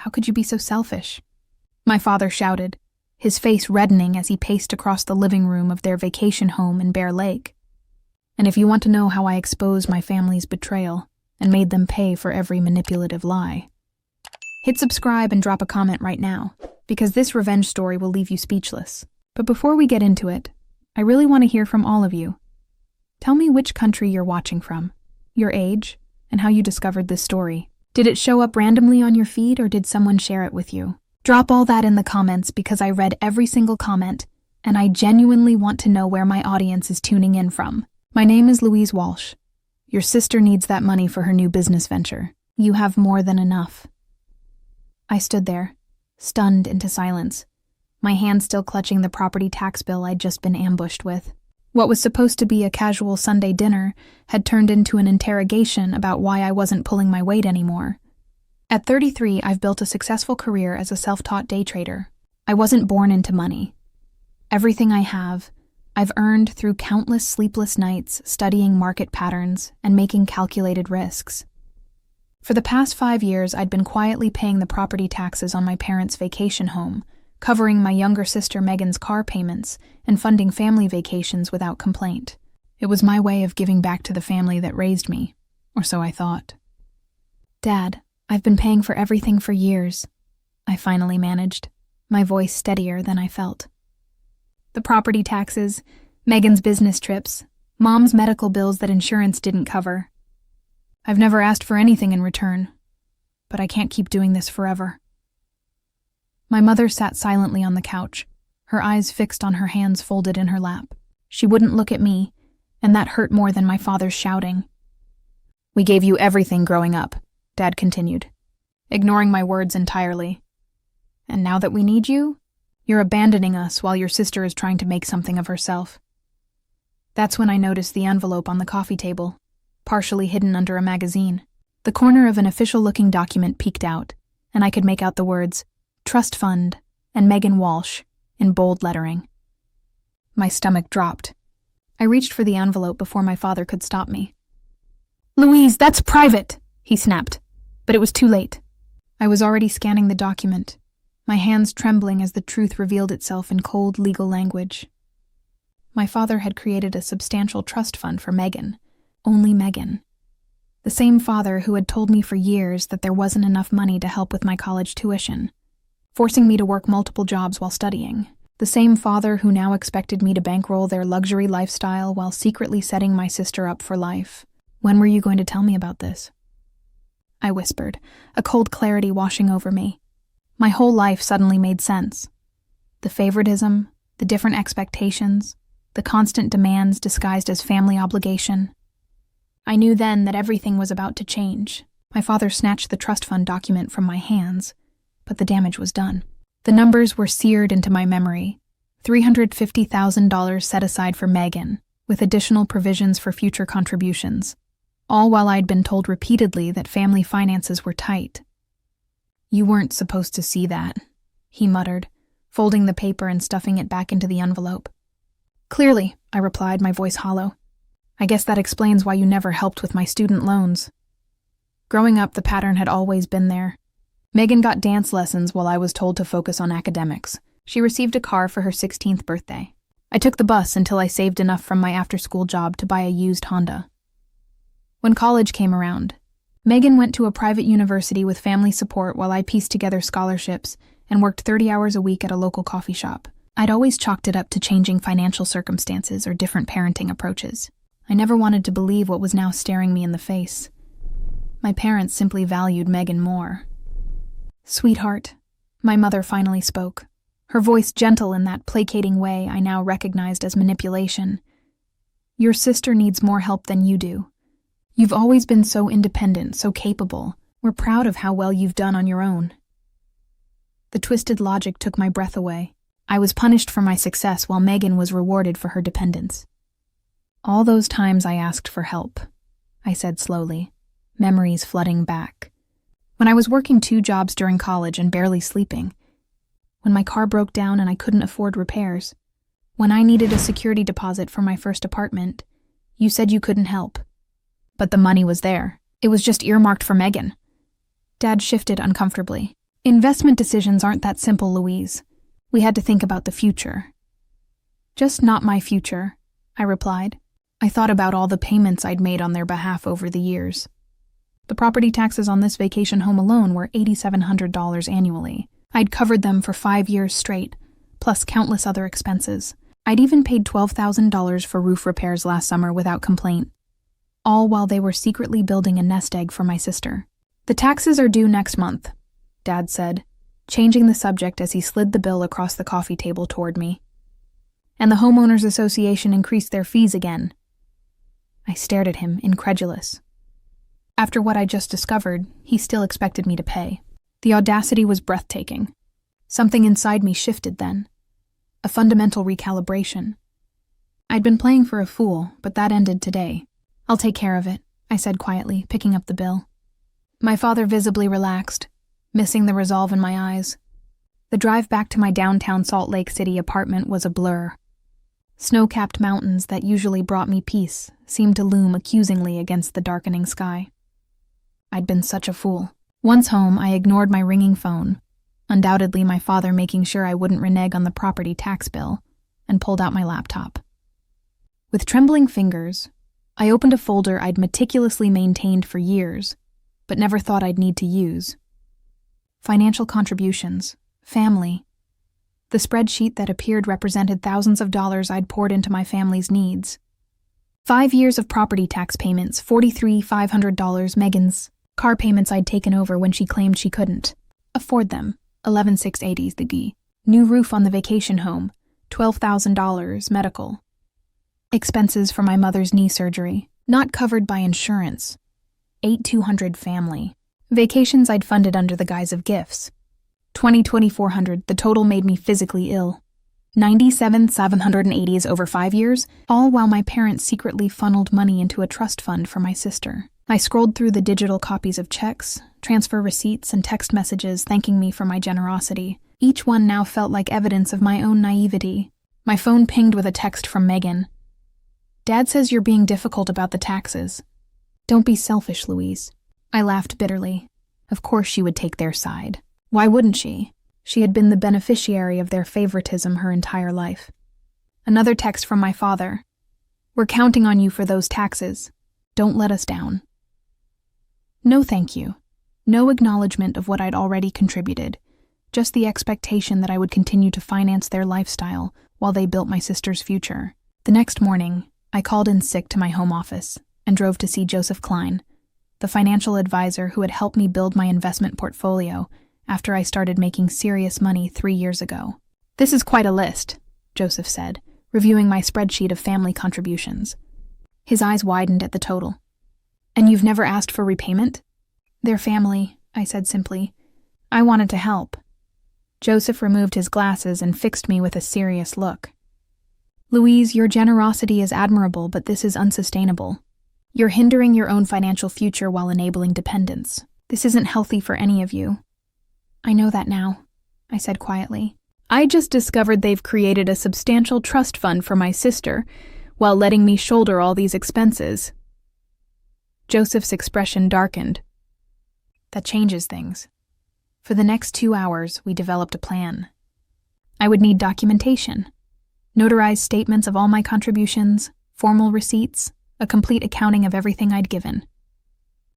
How could you be so selfish?" My father shouted, his face reddening as he paced across the living room of their vacation home in Bear Lake. "And if you want to know how I exposed my family's betrayal and made them pay for every manipulative lie, hit subscribe and drop a comment right now, because this revenge story will leave you speechless. But before we get into it, I really want to hear from all of you. Tell me which country you're watching from, your age, and how you discovered this story. Did it show up randomly on your feed or did someone share it with you? Drop all that in the comments because I read every single comment, and I genuinely want to know where my audience is tuning in from. My name is Louise Walsh. Your sister needs that money for her new business venture. You have more than enough." I stood there, stunned into silence, my hand still clutching the property tax bill I'd just been ambushed with. What was supposed to be a casual Sunday dinner had turned into an interrogation about why I wasn't pulling my weight anymore. At 33, I've built a successful career as a self-taught day trader. I wasn't born into money. Everything I have, I've earned through countless sleepless nights studying market patterns and making calculated risks. For the past 5 years, I'd been quietly paying the property taxes on my parents' vacation home, covering my younger sister Megan's car payments, and funding family vacations without complaint. It was my way of giving back to the family that raised me, or so I thought. "Dad, I've been paying for everything for years," I finally managed, my voice steadier than I felt. "The property taxes, Megan's business trips, Mom's medical bills that insurance didn't cover. I've never asked for anything in return, but I can't keep doing this forever." My mother sat silently on the couch, her eyes fixed on her hands folded in her lap. She wouldn't look at me, and that hurt more than my father's shouting. "We gave you everything growing up," Dad continued, ignoring my words entirely. "And now that we need you, you're abandoning us while your sister is trying to make something of herself." That's when I noticed the envelope on the coffee table, partially hidden under a magazine. The corner of an official-looking document peeked out, and I could make out the words, "Trust Fund," and Megan Walsh, in bold lettering. My stomach dropped. I reached for the envelope before my father could stop me. "Louise, that's private!" he snapped, but it was too late. I was already scanning the document, my hands trembling as the truth revealed itself in cold legal language. My father had created a substantial trust fund for Megan, only Megan. The same father who had told me for years that there wasn't enough money to help with my college tuition, forcing me to work multiple jobs while studying. The same father who now expected me to bankroll their luxury lifestyle while secretly setting my sister up for life. "When were you going to tell me about this?" I whispered, a cold clarity washing over me. My whole life suddenly made sense. The favoritism, the different expectations, the constant demands disguised as family obligation. I knew then that everything was about to change. My father snatched the trust fund document from my hands, but the damage was done. The numbers were seared into my memory. $350,000 set aside for Megan, with additional provisions for future contributions, all while I'd been told repeatedly that family finances were tight. "You weren't supposed to see that," he muttered, folding the paper and stuffing it back into the envelope. "Clearly," I replied, my voice hollow. "I guess that explains why you never helped with my student loans." Growing up, the pattern had always been there. Megan got dance lessons while I was told to focus on academics. She received a car for her 16th birthday. I took the bus until I saved enough from my after-school job to buy a used Honda. When college came around, Megan went to a private university with family support while I pieced together scholarships and worked 30 hours a week at a local coffee shop. I'd always chalked it up to changing financial circumstances or different parenting approaches. I never wanted to believe what was now staring me in the face. My parents simply valued Megan more. "Sweetheart," my mother finally spoke, her voice gentle in that placating way I now recognized as manipulation. "Your sister needs more help than you do. You've always been so independent, so capable. We're proud of how well you've done on your own." The twisted logic took my breath away. I was punished for my success while Megan was rewarded for her dependence. "All those times I asked for help," I said slowly, memories flooding back. When I was working 2 jobs during college and barely sleeping. When my car broke down and I couldn't afford repairs. When I needed a security deposit for my first apartment, you said you couldn't help. But the money was there. It was just earmarked for Megan. Dad shifted uncomfortably. Investment decisions aren't that simple, Louise. We had to think about the future. Just not my future, I replied. I thought about all the payments I'd made on their behalf over the years. The property taxes on this vacation home alone were $8,700 annually. I'd covered them for 5 years straight, plus countless other expenses. I'd even paid $12,000 for roof repairs last summer without complaint, all while they were secretly building a nest egg for my sister. The taxes are due next month, Dad said, changing the subject as he slid the bill across the coffee table toward me. And the homeowners association increased their fees again. I stared at him, incredulous. After what I just discovered, he still expected me to pay. The audacity was breathtaking. Something inside me shifted then. A fundamental recalibration. I'd been playing for a fool, but that ended today. I'll take care of it, I said quietly, picking up the bill. My father visibly relaxed, missing the resolve in my eyes. The drive back to my downtown Salt Lake City apartment was a blur. Snow-capped mountains that usually brought me peace seemed to loom accusingly against the darkening sky. I'd been such a fool. Once home, I ignored my ringing phone, undoubtedly my father making sure I wouldn't renege on the property tax bill, and pulled out my laptop. With trembling fingers, I opened a folder I'd meticulously maintained for years, but never thought I'd need to use. Financial contributions, family. The spreadsheet that appeared represented thousands of dollars I'd poured into my family's needs. 5 years of property tax payments, $43,500, Megan's car payments I'd taken over when she claimed she couldn't afford them, $11,680 the G. New roof on the vacation home, $12,000, medical. Expenses for my mother's knee surgery, not covered by insurance, $8,200 family. Vacations I'd funded under the guise of gifts, $2,400. The total made me physically ill. $97,780 over 5 years, all while my parents secretly funneled money into a trust fund for my sister. I scrolled through the digital copies of checks, transfer receipts, and text messages thanking me for my generosity. Each one now felt like evidence of my own naivety. My phone pinged with a text from Megan. Dad says you're being difficult about the taxes. Don't be selfish, Louise. I laughed bitterly. Of course she would take their side. Why wouldn't she? She had been the beneficiary of their favoritism her entire life. Another text from my father. We're counting on you for those taxes. Don't let us down. No thank you. No acknowledgement of what I'd already contributed. Just the expectation that I would continue to finance their lifestyle while they built my sister's future. The next morning, I called in sick to my home office and drove to see Joseph Klein, the financial advisor who had helped me build my investment portfolio after I started making serious money 3 years ago. This is quite a list, Joseph said, reviewing my spreadsheet of family contributions. His eyes widened at the total. And you've never asked for repayment? They're family, I said simply. I wanted to help. Joseph removed his glasses and fixed me with a serious look. Louise, your generosity is admirable, but this is unsustainable. You're hindering your own financial future while enabling dependence. This isn't healthy for any of you. I know that now, I said quietly. I just discovered they've created a substantial trust fund for my sister while letting me shoulder all these expenses. Joseph's expression darkened. That changes things. For the next 2 hours, we developed a plan. I would need documentation, notarized statements of all my contributions, formal receipts, a complete accounting of everything I'd given.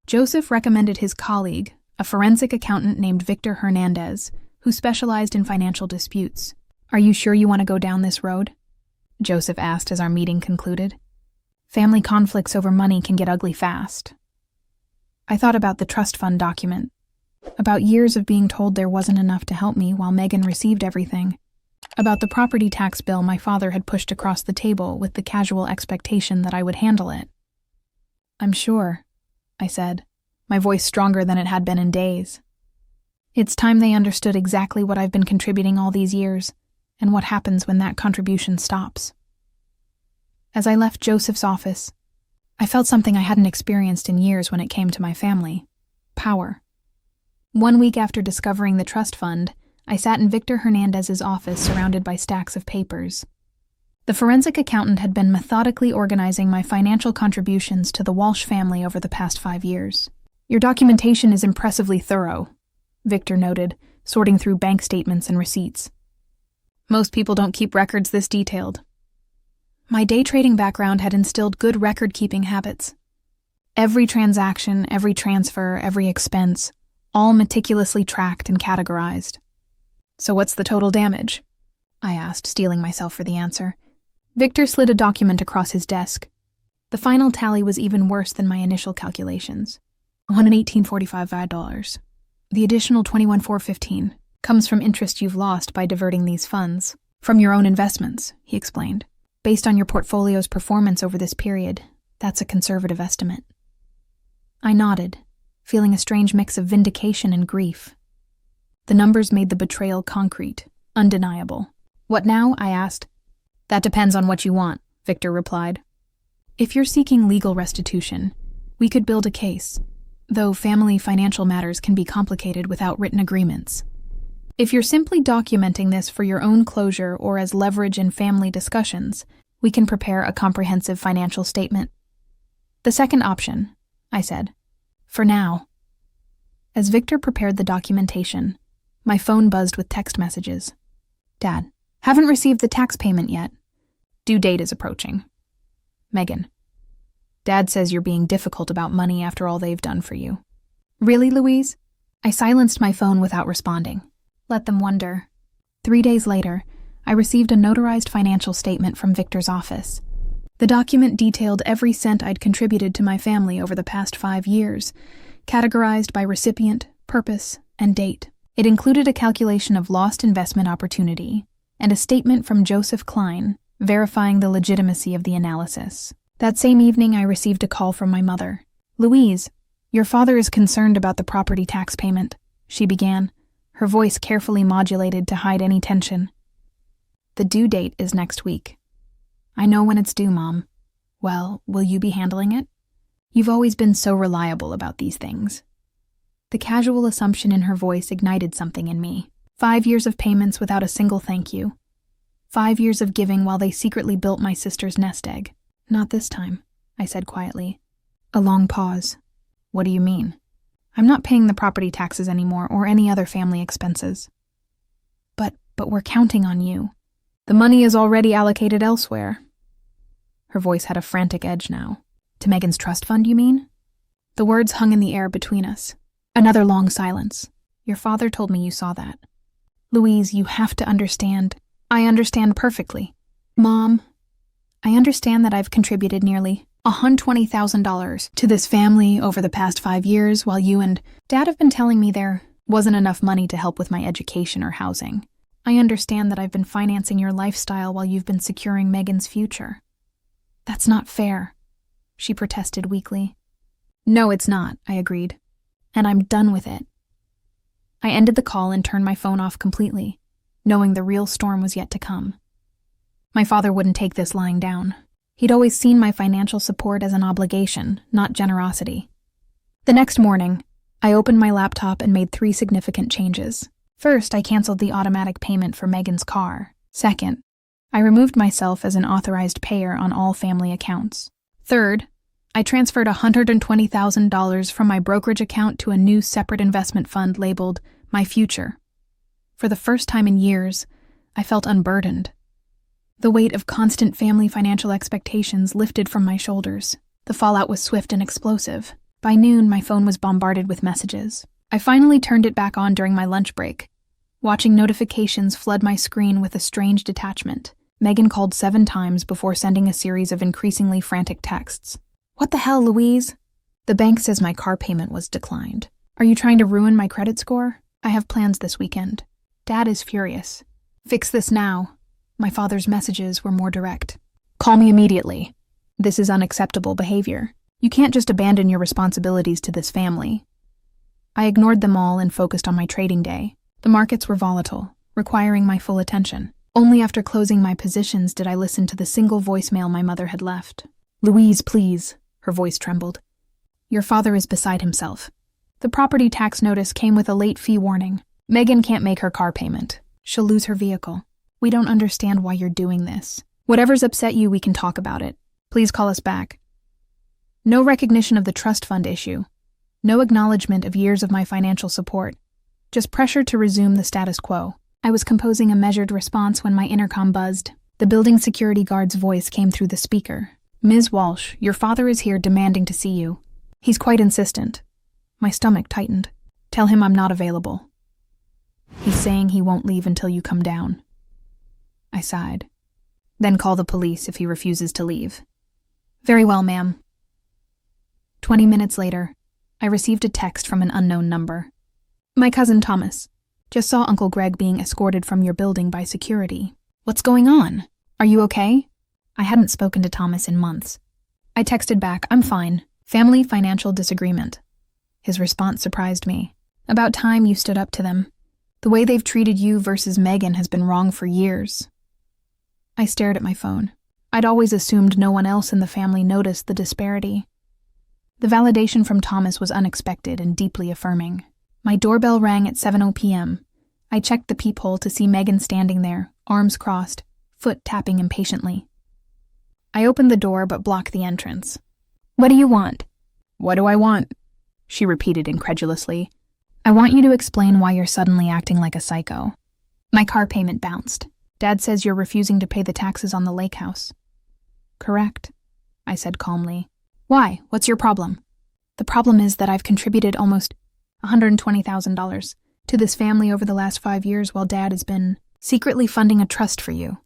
Joseph recommended his colleague, a forensic accountant named Victor Hernandez, who specialized in financial disputes. Are you sure you want to go down this road? Joseph asked as our meeting concluded. Family conflicts over money can get ugly fast. I thought about the trust fund document, about years of being told there wasn't enough to help me while Megan received everything, about the property tax bill my father had pushed across the table with the casual expectation that I would handle it. I'm sure, I said, my voice stronger than it had been in days. It's time they understood exactly what I've been contributing all these years, and what happens when that contribution stops. As I left Joseph's office, I felt something I hadn't experienced in years when it came to my family: power. 1 week after discovering the trust fund, I sat in Victor Hernandez's office surrounded by stacks of papers. The forensic accountant had been methodically organizing my financial contributions to the Walsh family over the past 5 years. Your documentation is impressively thorough, Victor noted, sorting through bank statements and receipts. Most people don't keep records this detailed. My day trading background had instilled good record-keeping habits. Every transaction, every transfer, every expense, all meticulously tracked and categorized. "So what's the total damage?" I asked, steeling myself for the answer. Victor slid a document across his desk. The final tally was even worse than my initial calculations. $118.45. The additional $21,415 comes from interest you've lost by diverting these funds from your own investments, he explained. Based on your portfolio's performance over this period, that's a conservative estimate. I nodded, feeling a strange mix of vindication and grief. The numbers made the betrayal concrete, undeniable. "What now?" I asked. "That depends on what you want," Victor replied. "If you're seeking legal restitution, we could build a case, though family financial matters can be complicated without written agreements. If you're simply documenting this for your own closure or as leverage in family discussions, we can prepare a comprehensive financial statement." "The second option," I said. "For now." As Victor prepared the documentation, my phone buzzed with text messages. "Dad, haven't received the tax payment yet. Due date is approaching. Megan. Dad says you're being difficult about money after all they've done for you." "Really, Louise?" I silenced my phone without responding. Let them wonder. 3 days later, I received a notarized financial statement from Victor's office. The document detailed every cent I'd contributed to my family over the past 5 years, categorized by recipient, purpose, and date. It included a calculation of lost investment opportunity and a statement from Joseph Klein verifying the legitimacy of the analysis. That same evening, I received a call from my mother. "Louise, your father is concerned about the property tax payment," she began, her voice carefully modulated to hide any tension. "The due date is next week." "I know when it's due, Mom." "Well, will you be handling it? You've always been so reliable about these things." The casual assumption in her voice ignited something in me. 5 years of payments without a single thank you. 5 years of giving while they secretly built my sister's nest egg. "Not this time," I said quietly. A long pause. "What do you mean?" "I'm not paying the property taxes anymore or any other family expenses." But we're counting on you. The money is already allocated elsewhere." Her voice had a frantic edge now. "To Megan's trust fund, you mean?" The words hung in the air between us. Another long silence. "Your father told me you saw that." "Louise, you have to understand." "I understand perfectly." "Mom, I understand that I've contributed nearly $120,000 to this family over the past 5 years while you and Dad have been telling me there wasn't enough money to help with my education or housing. I understand that I've been financing your lifestyle while you've been securing Megan's future." "That's not fair," she protested weakly. "No, it's not," I agreed. "And I'm done with it." I ended the call and turned my phone off completely, knowing the real storm was yet to come. My father wouldn't take this lying down. He'd always seen my financial support as an obligation, not generosity. The next morning, I opened my laptop and made 3 significant changes. First, I canceled the automatic payment for Megan's car. Second, I removed myself as an authorized payer on all family accounts. Third, I transferred $120,000 from my brokerage account to a new separate investment fund labeled My Future. For the first time in years, I felt unburdened. The weight of constant family financial expectations lifted from my shoulders. The fallout was swift and explosive. By noon, my phone was bombarded with messages. I finally turned it back on during my lunch break, watching notifications flood my screen with a strange detachment. Megan called 7 times before sending a series of increasingly frantic texts. "What the hell, Louise?" "The bank says my car payment was declined. Are you trying to ruin my credit score? I have plans this weekend. Dad is furious. Fix this now." My father's messages were more direct. "Call me immediately. This is unacceptable behavior. You can't just abandon your responsibilities to this family." I ignored them all and focused on my trading day. The markets were volatile, requiring my full attention. Only after closing my positions did I listen to the single voicemail my mother had left. "Louise, please," her voice trembled. "Your father is beside himself. The property tax notice came with a late fee warning. Megan can't make her car payment. She'll lose her vehicle. We don't understand why you're doing this. Whatever's upset you, we can talk about it. Please call us back." No recognition of the trust fund issue. No acknowledgement of years of my financial support. just pressure to resume the status quo. I was composing a measured response when my intercom buzzed. The building security guard's voice came through the speaker. "Ms. Walsh, your father is here demanding to see you. He's quite insistent." My stomach tightened. "Tell him I'm not available. He's saying he won't leave until you come down." I sighed. "Then call the police if he refuses to leave." "Very well, ma'am." 20 minutes later, I received a text from an unknown number. "My cousin Thomas. Just saw Uncle Greg being escorted from your building by security. What's going on? Are you okay?" I hadn't spoken to Thomas in months. I texted back, "I'm fine. Family financial disagreement." His response surprised me. "About time you stood up to them. The way they've treated you versus Megan has been wrong for years." I stared at my phone. I'd always assumed no one else in the family noticed the disparity. The validation from Thomas was unexpected and deeply affirming. My doorbell rang at 7:00 p.m. I checked the peephole to see Megan standing there, arms crossed, foot tapping impatiently. I opened the door but blocked the entrance. "What do you want?" "What do I want?" she repeated incredulously. "I want you to explain why you're suddenly acting like a psycho." My car payment bounced. "Dad says you're refusing to pay the taxes on the lake house." "Correct," I said calmly. "Why? What's your problem?" "The problem is that I've contributed almost $120,000 to this family over the last 5 years while Dad has been secretly funding a trust for you."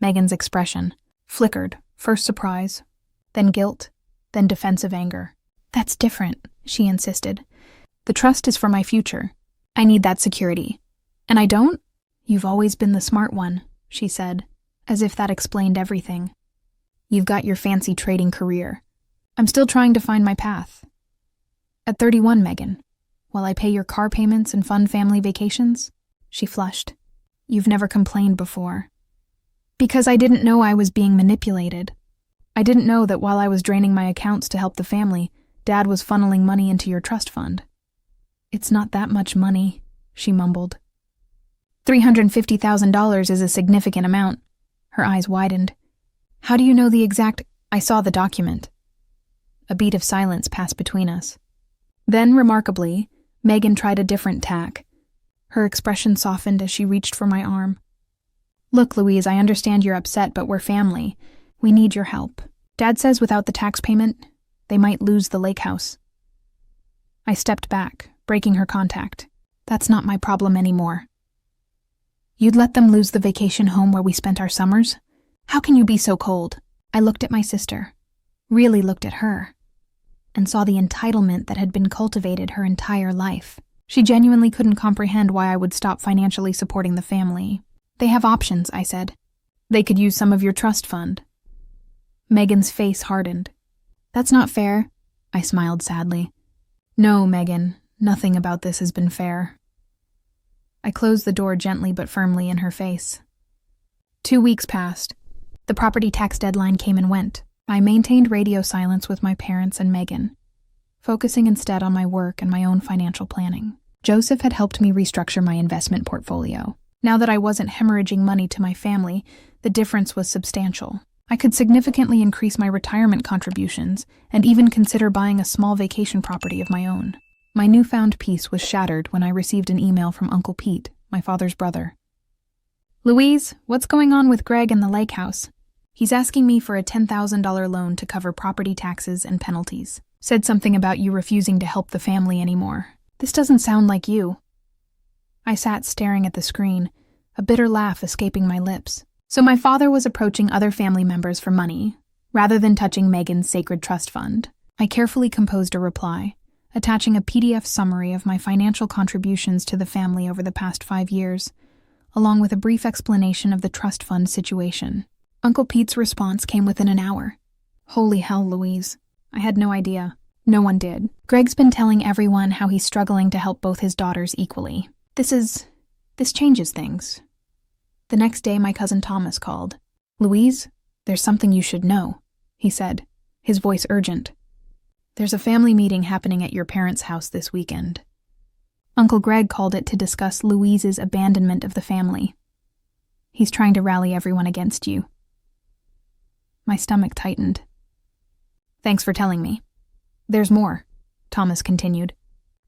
Megan's expression flickered, first surprise, then guilt, then defensive anger. "That's different," she insisted. "The trust is for my future. I need that security. And I don't?" "You've always been the smart one," she said, as if that explained everything. "You've got your fancy trading career. I'm still trying to find my path. At 31, Megan, while I pay your car payments and fund family vacations?" She flushed. "You've never complained before." "Because I didn't know I was being manipulated. I didn't know that while I was draining my accounts to help the family, Dad was funneling money into your trust fund." "It's not that much money," she mumbled. $350,000 is a significant amount." Her eyes widened. "How do you know the exact—" "I saw the document." A beat of silence passed between us. Then, remarkably, Megan tried a different tack. Her expression softened as she reached for my arm. "Look, Louise, I understand you're upset, but we're family. We need your help. Dad says without the tax payment, they might lose the lake house." I stepped back, breaking her contact. "That's not my problem anymore." "You'd let them lose the vacation home where we spent our summers? How can you be so cold?" I looked at my sister, really looked at her, and saw the entitlement that had been cultivated her entire life. She genuinely couldn't comprehend why I would stop financially supporting the family. "They have options," I said. "They could use some of your trust fund." Megan's face hardened. "That's not fair," I smiled sadly. "No, Megan, nothing about this has been fair." I closed the door gently but firmly in her face. 2 weeks passed. The property tax deadline came and went. I maintained radio silence with my parents and Megan, focusing instead on my work and my own financial planning. Joseph had helped me restructure my investment portfolio. Now that I wasn't hemorrhaging money to my family, the difference was substantial. I could significantly increase my retirement contributions and even consider buying a small vacation property of my own. My newfound peace was shattered when I received an email from Uncle Pete, my father's brother. "Louise, what's going on with Greg and the lake house? He's asking me for a $10,000 loan to cover property taxes and penalties. Said something about you refusing to help the family anymore. This doesn't sound like you." I sat staring at the screen, a bitter laugh escaping my lips. So my father was approaching other family members for money, rather than touching Megan's sacred trust fund. I carefully composed a reply, attaching a PDF summary of my financial contributions to the family over the past 5 years, along with a brief explanation of the trust fund situation. Uncle Pete's response came within an hour. "Holy hell, Louise. I had no idea. No one did. Greg's been telling everyone how he's struggling to help both his daughters equally. This changes things." The next day, my cousin Thomas called. "Louise, there's something you should know," he said, his voice urgent. "There's a family meeting happening at your parents' house this weekend." Uncle Greg called it to discuss Louise's abandonment of the family. "He's trying to rally everyone against you." My stomach tightened. "Thanks for telling me. There's more," Thomas continued.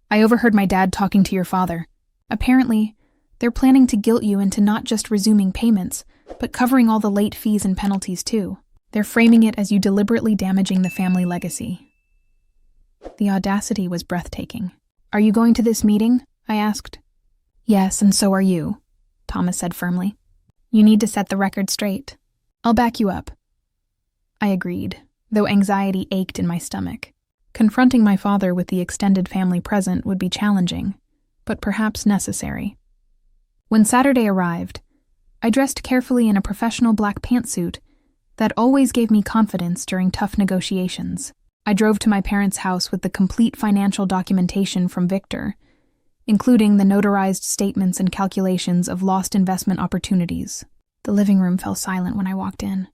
"I overheard my dad talking to your father. Apparently, they're planning to guilt you into not just resuming payments, but covering all the late fees and penalties too. They're framing it as you deliberately damaging the family legacy. The audacity was breathtaking. Are you going to this meeting? I asked. Yes, and so are you, Thomas said firmly. You need to set the record straight. I'll back you up. I agreed, though anxiety ached in my stomach. Confronting my father with the extended family present would be challenging, but perhaps necessary. When Saturday arrived, I dressed carefully in a professional black pantsuit that always gave me confidence during tough negotiations. I drove to my parents' house with the complete financial documentation from Victor, including the notarized statements and calculations of lost investment opportunities. The living room fell silent when I walked in.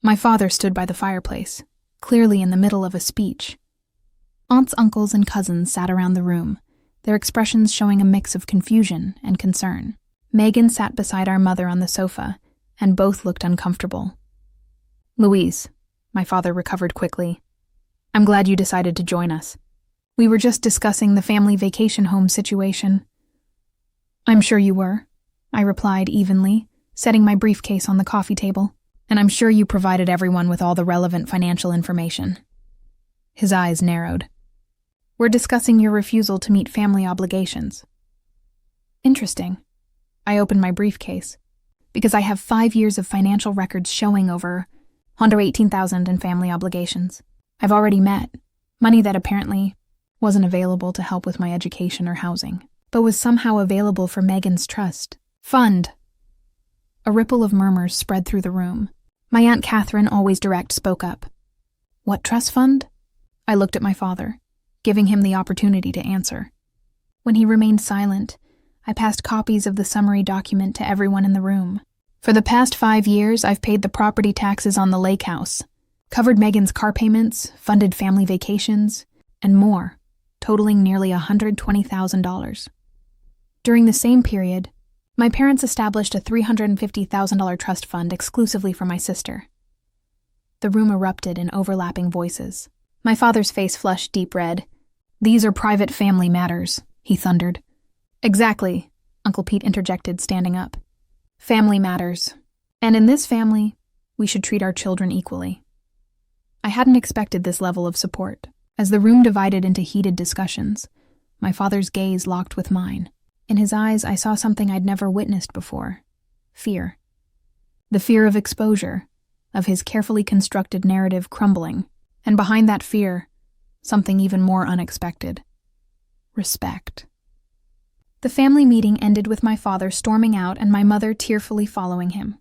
My father stood by the fireplace, clearly in the middle of a speech. Aunts, uncles, and cousins sat around the room, their expressions showing a mix of confusion and concern. Megan sat beside our mother on the sofa, and both looked uncomfortable. Louise, my father recovered quickly. I'm glad you decided to join us. We were just discussing the family vacation home situation. I'm sure you were, I replied evenly, setting my briefcase on the coffee table. And I'm sure you provided everyone with all the relevant financial information. His eyes narrowed. We're discussing your refusal to meet family obligations. Interesting. I opened my briefcase, because I have 5 years of financial records showing over $118,000 in family obligations. I've already met money that apparently wasn't available to help with my education or housing, but was somehow available for Megan's trust fund. A ripple of murmurs spread through the room. My Aunt Catherine, always direct, spoke up. What trust fund? I looked at my father, giving him the opportunity to answer. When he remained silent, I passed copies of the summary document to everyone in the room. For the past 5 years, I've paid the property taxes on the lake house, covered Megan's car payments, funded family vacations, and more, totaling nearly $120,000. During the same period, my parents established a $350,000 trust fund exclusively for my sister. The room erupted in overlapping voices. My father's face flushed deep red. These are private family matters, he thundered. Exactly, Uncle Pete interjected, standing up. Family matters. And in this family, we should treat our children equally. I hadn't expected this level of support. As the room divided into heated discussions, my father's gaze locked with mine. In his eyes, I saw something I'd never witnessed before. Fear. The fear of exposure, of his carefully constructed narrative crumbling, and behind that fear, something even more unexpected. Respect. The family meeting ended with my father storming out and my mother tearfully following him.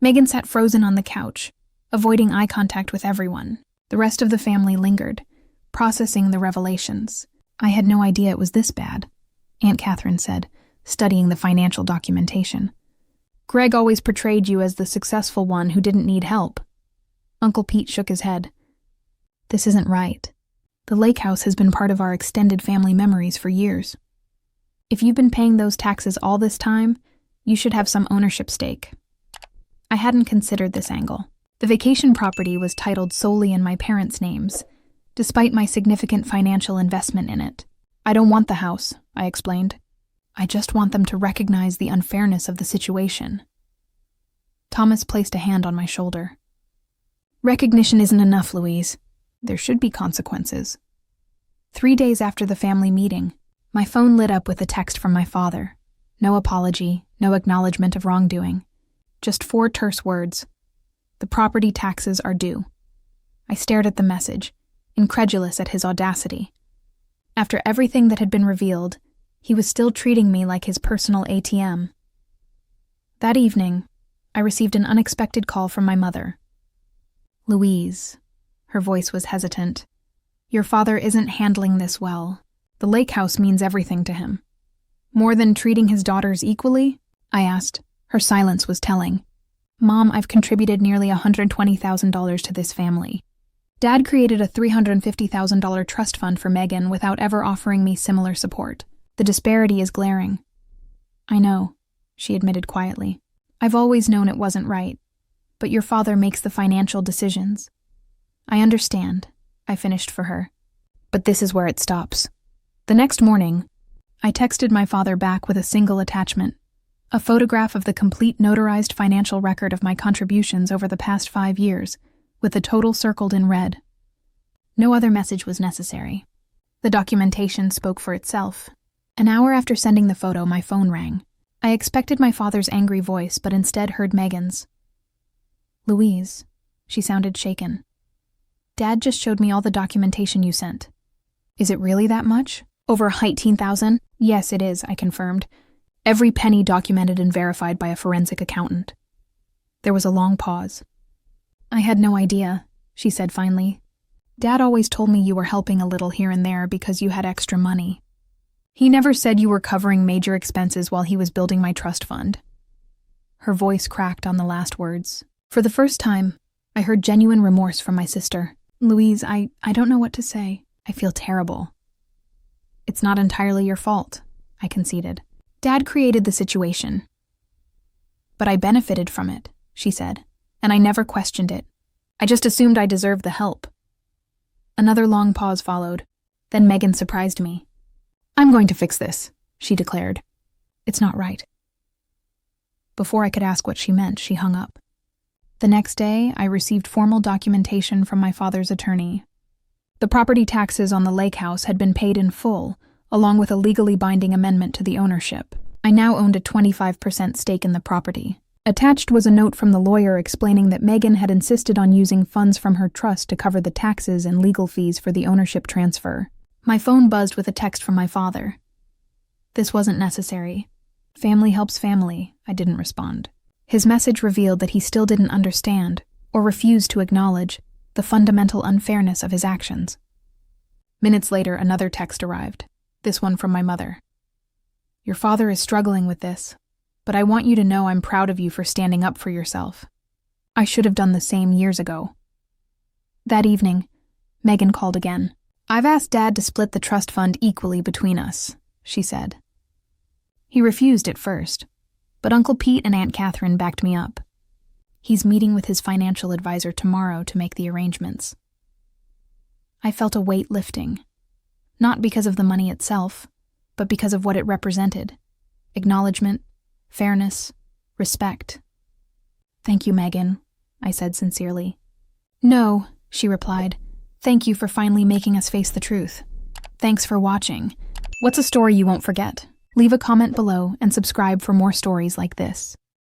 Megan sat frozen on the couch, avoiding eye contact with everyone. The rest of the family lingered, processing the revelations. I had no idea it was this bad, Aunt Catherine said, studying the financial documentation. Greg always portrayed you as the successful one who didn't need help. Uncle Pete shook his head. This isn't right. The lake house has been part of our extended family memories for years. If you've been paying those taxes all this time, you should have some ownership stake. I hadn't considered this angle. The vacation property was titled solely in my parents' names, despite my significant financial investment in it. I don't want the house, I explained. I just want them to recognize the unfairness of the situation. Thomas placed a hand on my shoulder. Recognition isn't enough, Louise. There should be consequences. 3 days after the family meeting, my phone lit up with a text from my father. No apology, no acknowledgement of wrongdoing. Just 4 terse words. The property taxes are due. I stared at the message, incredulous at his audacity. After everything that had been revealed, he was still treating me like his personal ATM. That evening, I received an unexpected call from my mother. Louise, her voice was hesitant. Your father isn't handling this well. The lake house means everything to him. More than treating his daughters equally? I asked. Her silence was telling. Mom, I've contributed nearly $120,000 to this family. Dad created a $350,000 trust fund for Megan without ever offering me similar support. The disparity is glaring. I know, she admitted quietly. I've always known it wasn't right, but your father makes the financial decisions. I understand, I finished for her. But this is where it stops. The next morning, I texted my father back with a single attachment, a photograph of the complete notarized financial record of my contributions over the past 5 years, with the total circled in red. No other message was necessary. The documentation spoke for itself. An hour after sending the photo, my phone rang. I expected my father's angry voice, but instead heard Megan's. "Louise," she sounded shaken. "Dad just showed me all the documentation you sent." "Is it really that much? Over 18,000? "Yes, it is," I confirmed. "Every penny documented and verified by a forensic accountant." There was a long pause. "I had no idea," she said finally. "Dad always told me you were helping a little here and there because you had extra money. He never said you were covering major expenses while he was building my trust fund." Her voice cracked on the last words. For the first time, I heard genuine remorse from my sister. "Louise, I don't know what to say. I feel terrible." "It's not entirely your fault," I conceded. "Dad created the situation." "But I benefited from it," she said, "and I never questioned it. I just assumed I deserved the help." Another long pause followed. Then Megan surprised me. "I'm going to fix this," she declared. "It's not right." Before I could ask what she meant, she hung up. The next day, I received formal documentation from my father's attorney. The property taxes on the lake house had been paid in full, along with a legally binding amendment to the ownership. I now owned a 25% stake in the property. Attached was a note from the lawyer explaining that Megan had insisted on using funds from her trust to cover the taxes and legal fees for the ownership transfer. My phone buzzed with a text from my father. This wasn't necessary. Family helps family, I didn't respond. His message revealed that he still didn't understand, or refused to acknowledge, the fundamental unfairness of his actions. Minutes later, another text arrived, this one from my mother. "Your father is struggling with this, but I want you to know I'm proud of you for standing up for yourself. I should have done the same years ago." That evening, Megan called again. "I've asked Dad to split the trust fund equally between us," she said. He refused at first, but Uncle Pete and Aunt Catherine backed me up. He's meeting with his financial advisor tomorrow to make the arrangements. I felt a weight lifting, not because of the money itself, but because of what it represented. Acknowledgement, fairness, respect. "Thank you, Megan," I said sincerely. "No," she replied. "Thank you for finally making us face the truth. Thanks for watching. What's a story you won't forget? Leave a comment below and subscribe for more stories like this."